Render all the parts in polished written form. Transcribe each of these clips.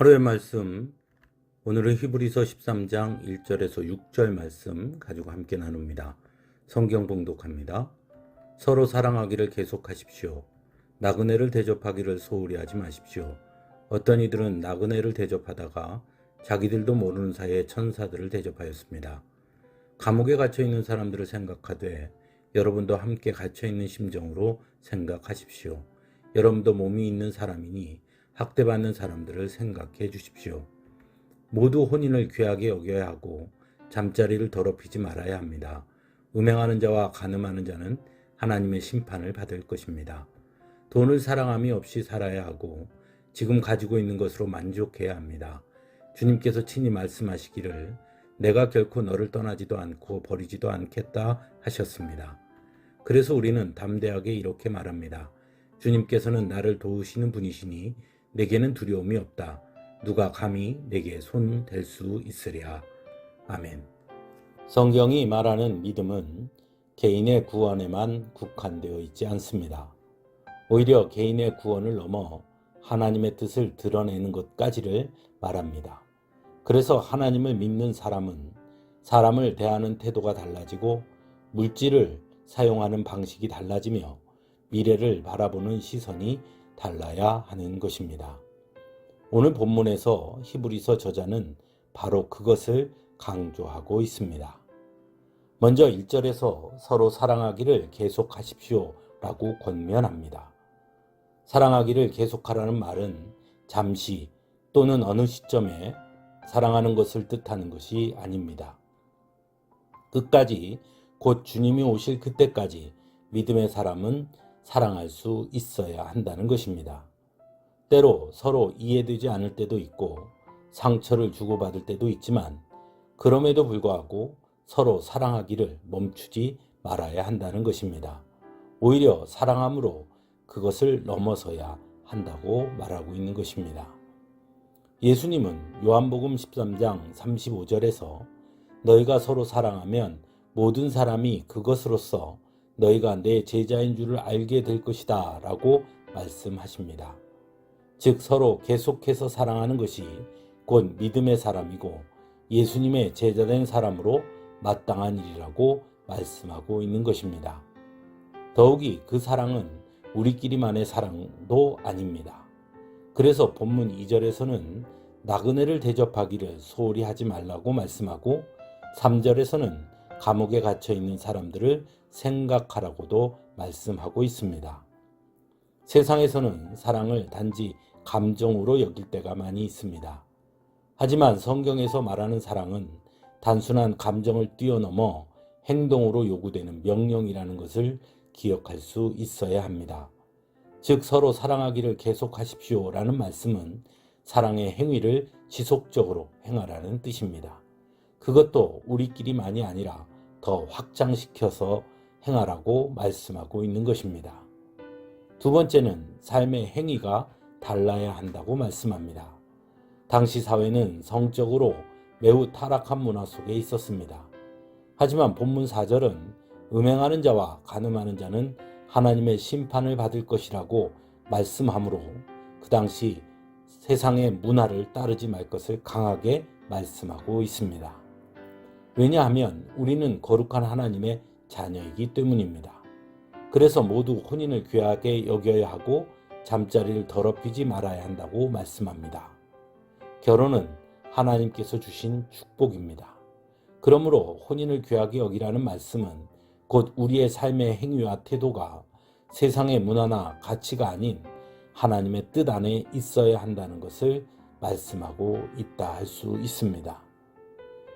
하루의 말씀, 오늘은 히브리서 13장 1절에서 6절 말씀 가지고 함께 나눕니다. 성경 봉독합니다. 서로 사랑하기를 계속하십시오. 나그네를 대접하기를 소홀히 하지 마십시오. 어떤 이들은 나그네를 대접하다가 자기들도 모르는 사이에 천사들을 대접하였습니다. 감옥에 갇혀있는 사람들을 생각하되 여러분도 함께 갇혀있는 심정으로 생각하십시오. 여러분도 몸이 있는 사람이니 학대받는 사람들을 생각해 주십시오. 모두 혼인을 귀하게 여겨야 하고 잠자리를 더럽히지 말아야 합니다. 음행하는 자와 간음하는 자는 하나님의 심판을 받을 것입니다. 돈을 사랑함이 없이 살아야 하고 지금 가지고 있는 것으로 만족해야 합니다. 주님께서 친히 말씀하시기를 내가 결코 너를 떠나지도 않고 버리지도 않겠다 하셨습니다. 그래서 우리는 담대하게 이렇게 말합니다. 주님께서는 나를 도우시는 분이시니 내게는 두려움이 없다. 누가 감히 내게 손 댈 수 있으랴. 아멘. 성경이 말하는 믿음은 개인의 구원에만 국한되어 있지 않습니다. 오히려 개인의 구원을 넘어 하나님의 뜻을 드러내는 것까지를 말합니다. 그래서 하나님을 믿는 사람은 사람을 대하는 태도가 달라지고 물질을 사용하는 방식이 달라지며 미래를 바라보는 시선이 달라야 하는 것입니다. 오늘 본문에서 히브리서 저자는 바로 그것을 강조하고 있습니다. 먼저 1절에서 서로 사랑하기를 계속하십시오 라고 권면합니다. 사랑하기를 계속하라는 말은 잠시 또는 어느 시점에 사랑하는 것을 뜻하는 것이 아닙니다. 끝까지 곧 주님이 오실 그때까지 믿음의 사람은 사랑할 수 있어야 한다는 것입니다. 때로 서로 이해되지 않을 때도 있고 상처를 주고받을 때도 있지만 그럼에도 불구하고 서로 사랑하기를 멈추지 말아야 한다는 것입니다. 오히려 사랑함으로 그것을 넘어서야 한다고 말하고 있는 것입니다. 예수님은 요한복음 13장 35절에서 너희가 서로 사랑하면 모든 사람이 그것으로써 너희가 내 제자인 줄을 알게 될 것이다 라고 말씀하십니다. 즉 서로 계속해서 사랑하는 것이 곧 믿음의 사람이고 예수님의 제자된 사람으로 마땅한 일이라고 말씀하고 있는 것입니다. 더욱이 그 사랑은 우리끼리만의 사랑도 아닙니다. 그래서 본문 2절에서는 나그네를 대접하기를 소홀히 하지 말라고 말씀하고 3절에서는 감옥에 갇혀 있는 사람들을 생각하라고도 말씀하고 있습니다. 세상에서는 사랑을 단지 감정으로 여길 때가 많이 있습니다. 하지만 성경에서 말하는 사랑은 단순한 감정을 뛰어넘어 행동으로 요구되는 명령이라는 것을 기억할 수 있어야 합니다. 즉 서로 사랑하기를 계속하십시오 라는 말씀은 사랑의 행위를 지속적으로 행하라는 뜻입니다. 그것도 우리끼리만이 아니라 더 확장시켜서 행하라고 말씀하고 있는 것입니다. 두 번째는 삶의 행위가 달라야 한다고 말씀합니다. 당시 사회는 성적으로 매우 타락한 문화 속에 있었습니다. 하지만 본문 4절은 음행하는 자와 간음하는 자는 하나님의 심판을 받을 것이라고 말씀하므로 그 당시 세상의 문화를 따르지 말 것을 강하게 말씀하고 있습니다. 왜냐하면 우리는 거룩한 하나님의 자녀이기 때문입니다. 그래서 모두 혼인을 귀하게 여겨야 하고 잠자리를 더럽히지 말아야 한다고 말씀합니다. 결혼은 하나님께서 주신 축복입니다. 그러므로 혼인을 귀하게 여기라는 말씀은 곧 우리의 삶의 행위와 태도가 세상의 문화나 가치가 아닌 하나님의 뜻 안에 있어야 한다는 것을 말씀하고 있다 할 수 있습니다.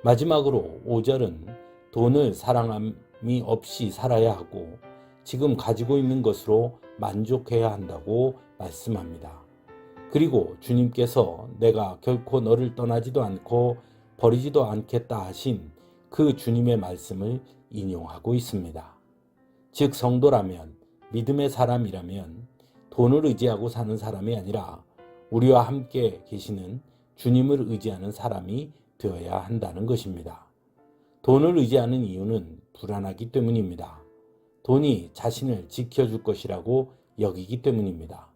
마지막으로 5절은 돈을 사랑함이 없이 살아야 하고 지금 가지고 있는 것으로 만족해야 한다고 말씀합니다. 그리고 주님께서 내가 결코 너를 떠나지도 않고 버리지도 않겠다 하신 그 주님의 말씀을 인용하고 있습니다. 즉 성도라면 믿음의 사람이라면 돈을 의지하고 사는 사람이 아니라 우리와 함께 계시는 주님을 의지하는 사람이 되어야 한다는 것입니다. 돈을 의지하는 이유는 불안하기 때문입니다. 돈이 자신을 지켜줄 것이라고 여기기 때문입니다.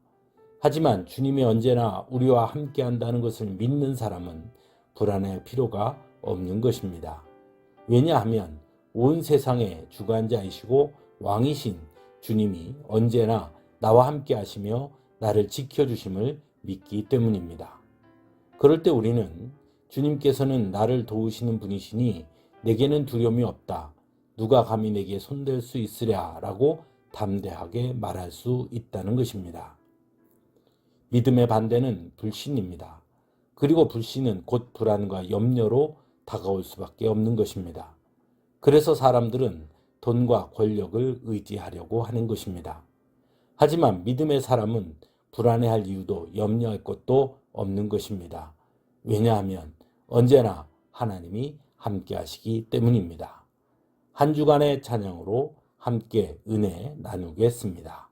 하지만 주님이 언제나 우리와 함께 한다는 것을 믿는 사람은 불안할 필요가 없는 것입니다. 왜냐하면 온 세상의 주관자이시고 왕이신 주님이 언제나 나와 함께 하시며 나를 지켜주심을 믿기 때문입니다. 그럴 때 우리는 주님께서는 나를 도우시는 분이시니 내게는 두려움이 없다. 누가 감히 내게 손댈 수 있으랴 라고 담대하게 말할 수 있다는 것입니다. 믿음의 반대는 불신입니다. 그리고 불신은 곧 불안과 염려로 다가올 수밖에 없는 것입니다. 그래서 사람들은 돈과 권력을 의지하려고 하는 것입니다. 하지만 믿음의 사람은 불안해할 이유도 염려할 것도 없는 것입니다. 왜냐하면 언제나 하나님이 함께 하시기 때문입니다. 한 주간의 찬양으로 함께 은혜 나누겠습니다.